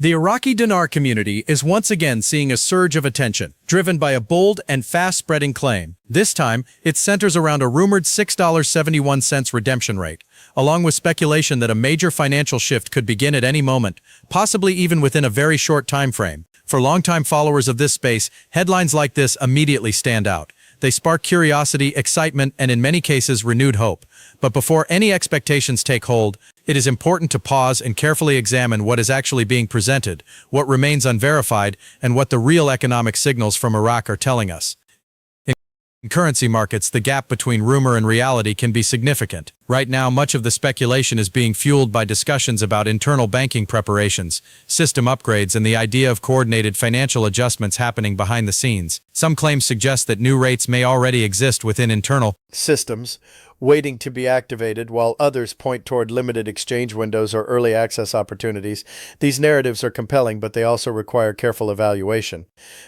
The Iraqi Dinar community is once again seeing a surge of attention, driven by a bold and fast-spreading claim. This time, it centers around a rumored $6.71 redemption rate, along with speculation that a major financial shift could begin at any moment, possibly even within a very short time frame. For longtime followers of this space, headlines like this immediately stand out. They spark curiosity, excitement, and in many cases, renewed hope. But before any expectations take hold, it is important to pause and carefully examine what is actually being presented, what remains unverified, and what the real economic signals from Iraq are telling us. In currency markets, the gap between rumor and reality can be significant. Right now, much of the speculation is being fueled by discussions about internal banking preparations, system upgrades, and the idea of coordinated financial adjustments happening behind the scenes. Some claims suggest that new rates may already exist within internal systems, waiting to be activated, while others point toward limited exchange windows or early access opportunities. These narratives are compelling, but they also require careful evaluation.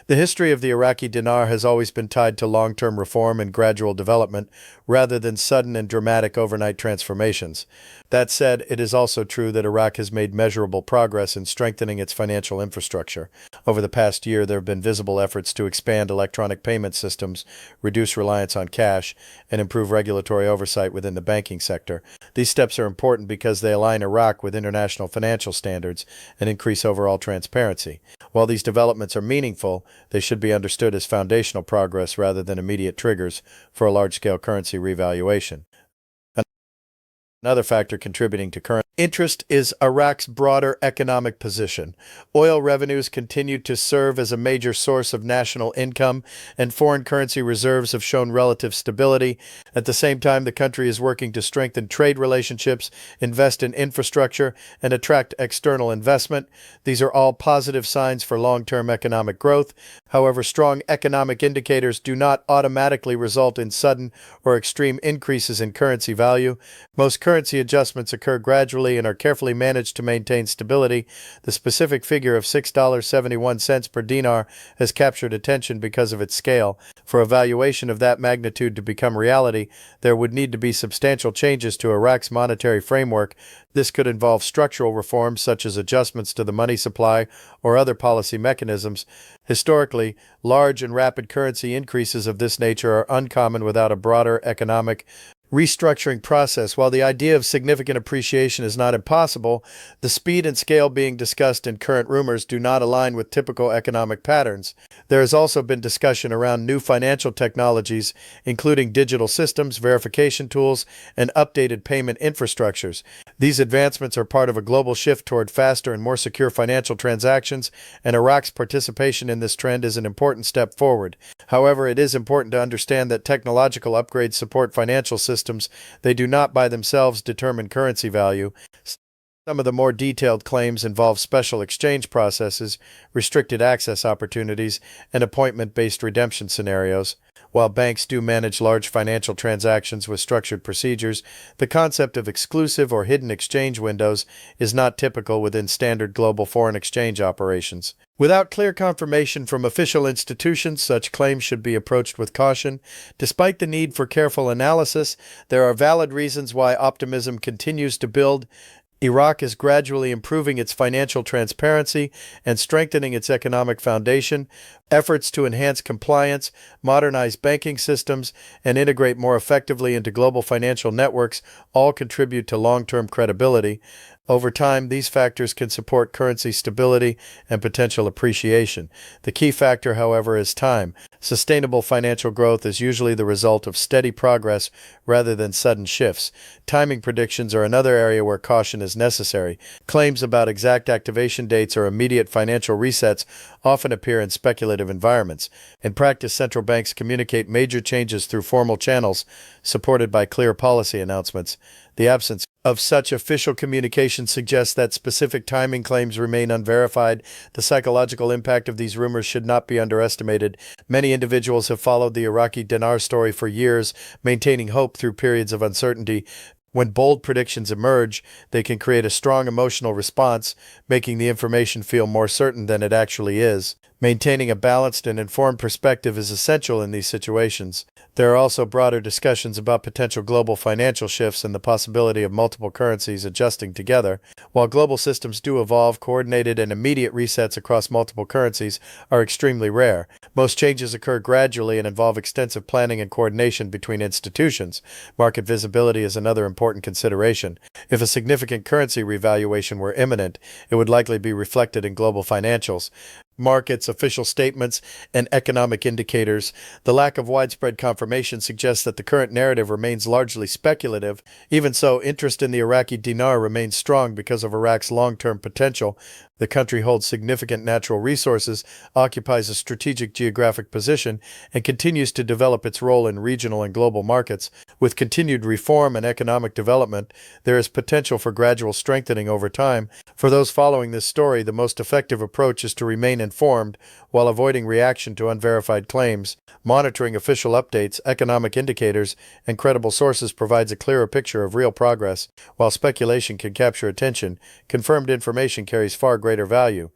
The history of the Iraqi dinar has always been tied to long-term reform and gradual development, rather than sudden and dramatic overnight transformations. That said, it is also true that Iraq has made measurable progress in strengthening its financial infrastructure. Over the past year, there have been visible efforts to expand electronic payment systems, reduce reliance on cash, and improve regulatory oversight within the banking sector. These steps are important because they align Iraq with international financial standards and increase overall transparency. While these developments are meaningful, they should be understood as foundational progress rather than immediate triggers for a large-scale currency revaluation. Another factor contributing to current interest is Iraq's broader economic position. Oil revenues continue to serve as a major source of national income, and foreign currency reserves have shown relative stability. At the same time, the country is working to strengthen trade relationships, invest in infrastructure, and attract external investment. These are all positive signs for long-term economic growth. However, strong economic indicators do not automatically result in sudden or extreme increases in currency value. Most currency adjustments occur gradually and are carefully managed to maintain stability. The specific figure of $6.71 per dinar has captured attention because of its scale. For a valuation of that magnitude to become reality, there would need to be substantial changes to Iraq's monetary framework. This could involve structural reforms such as adjustments to the money supply or other policy mechanisms. Historically, large and rapid currency increases of this nature are uncommon without a broader economic restructuring process. While the idea of significant appreciation is not impossible, the speed and scale being discussed in current rumors do not align with typical economic patterns. There has also been discussion around new financial technologies, including digital systems, verification tools, and updated payment infrastructures. These advancements are part of a global shift toward faster and more secure financial transactions, and Iraq's participation in this trend is an important step forward. However, it is important to understand that technological upgrades support financial systems. They do not by themselves determine currency value. Some of the more detailed claims involve special exchange processes, restricted access opportunities, and appointment-based redemption scenarios. While banks do manage large financial transactions with structured procedures, the concept of exclusive or hidden exchange windows is not typical within standard global foreign exchange operations. Without clear confirmation from official institutions, such claims should be approached with caution. Despite the need for careful analysis, there are valid reasons why optimism continues to build. Iraq is gradually improving its financial transparency and strengthening its economic foundation. Efforts to enhance compliance, modernize banking systems, and integrate more effectively into global financial networks all contribute to long-term credibility. Over time, these factors can support currency stability and potential appreciation. The key factor, however, is time. Sustainable financial growth is usually the result of steady progress rather than sudden shifts. Timing predictions are another area where caution is necessary. Claims about exact activation dates or immediate financial resets often appear in speculative environments. In practice, central banks communicate major changes through formal channels, supported by clear policy announcements. The absence of such official communication suggests that specific timing claims remain unverified. The psychological impact of these rumors should not be underestimated. Many individuals have followed the Iraqi dinar story for years, maintaining hope through periods of uncertainty. When bold predictions emerge, they can create a strong emotional response, making the information feel more certain than it actually is. Maintaining a balanced and informed perspective is essential in these situations. There are also broader discussions about potential global financial shifts and the possibility of multiple currencies adjusting together. While global systems do evolve, coordinated and immediate resets across multiple currencies are extremely rare. Most changes occur gradually and involve extensive planning and coordination between institutions. Market visibility is another important consideration. If a significant currency revaluation were imminent, it would likely be reflected in global financials, markets, official statements, and economic indicators. The lack of widespread confirmation suggests that the current narrative remains largely speculative. Even so, interest in the Iraqi dinar remains strong because of Iraq's long-term potential. The country holds significant natural resources, occupies a strategic geographic position, and continues to develop its role in regional and global markets. With continued reform and economic development, there is potential for gradual strengthening over time. For those following this story, the most effective approach is to remain informed while avoiding reaction to unverified claims. Monitoring official updates, economic indicators, and credible sources provides a clearer picture of real progress. While speculation can capture attention, confirmed information carries far greater value.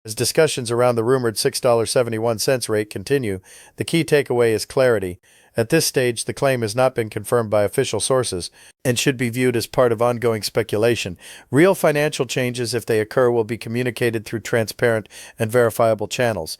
As discussions around the rumored $6.71 rate continue, the key takeaway is clarity. At this stage, the claim has not been confirmed by official sources and should be viewed as part of ongoing speculation. Real financial changes, if they occur, will be communicated through transparent and verifiable channels.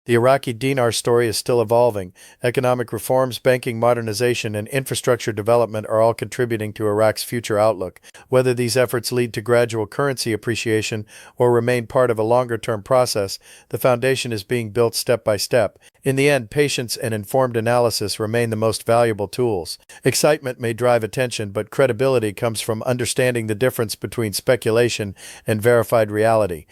The Iraqi dinar story is still evolving. Economic reforms, banking modernization, and infrastructure development are all contributing to Iraq's future outlook. Whether these efforts lead to gradual currency appreciation or remain part of a longer-term process, the foundation is being built step by step. In the end, patience and informed analysis remain the most valuable tools. Excitement may drive attention, but credibility comes from understanding the difference between speculation and verified reality.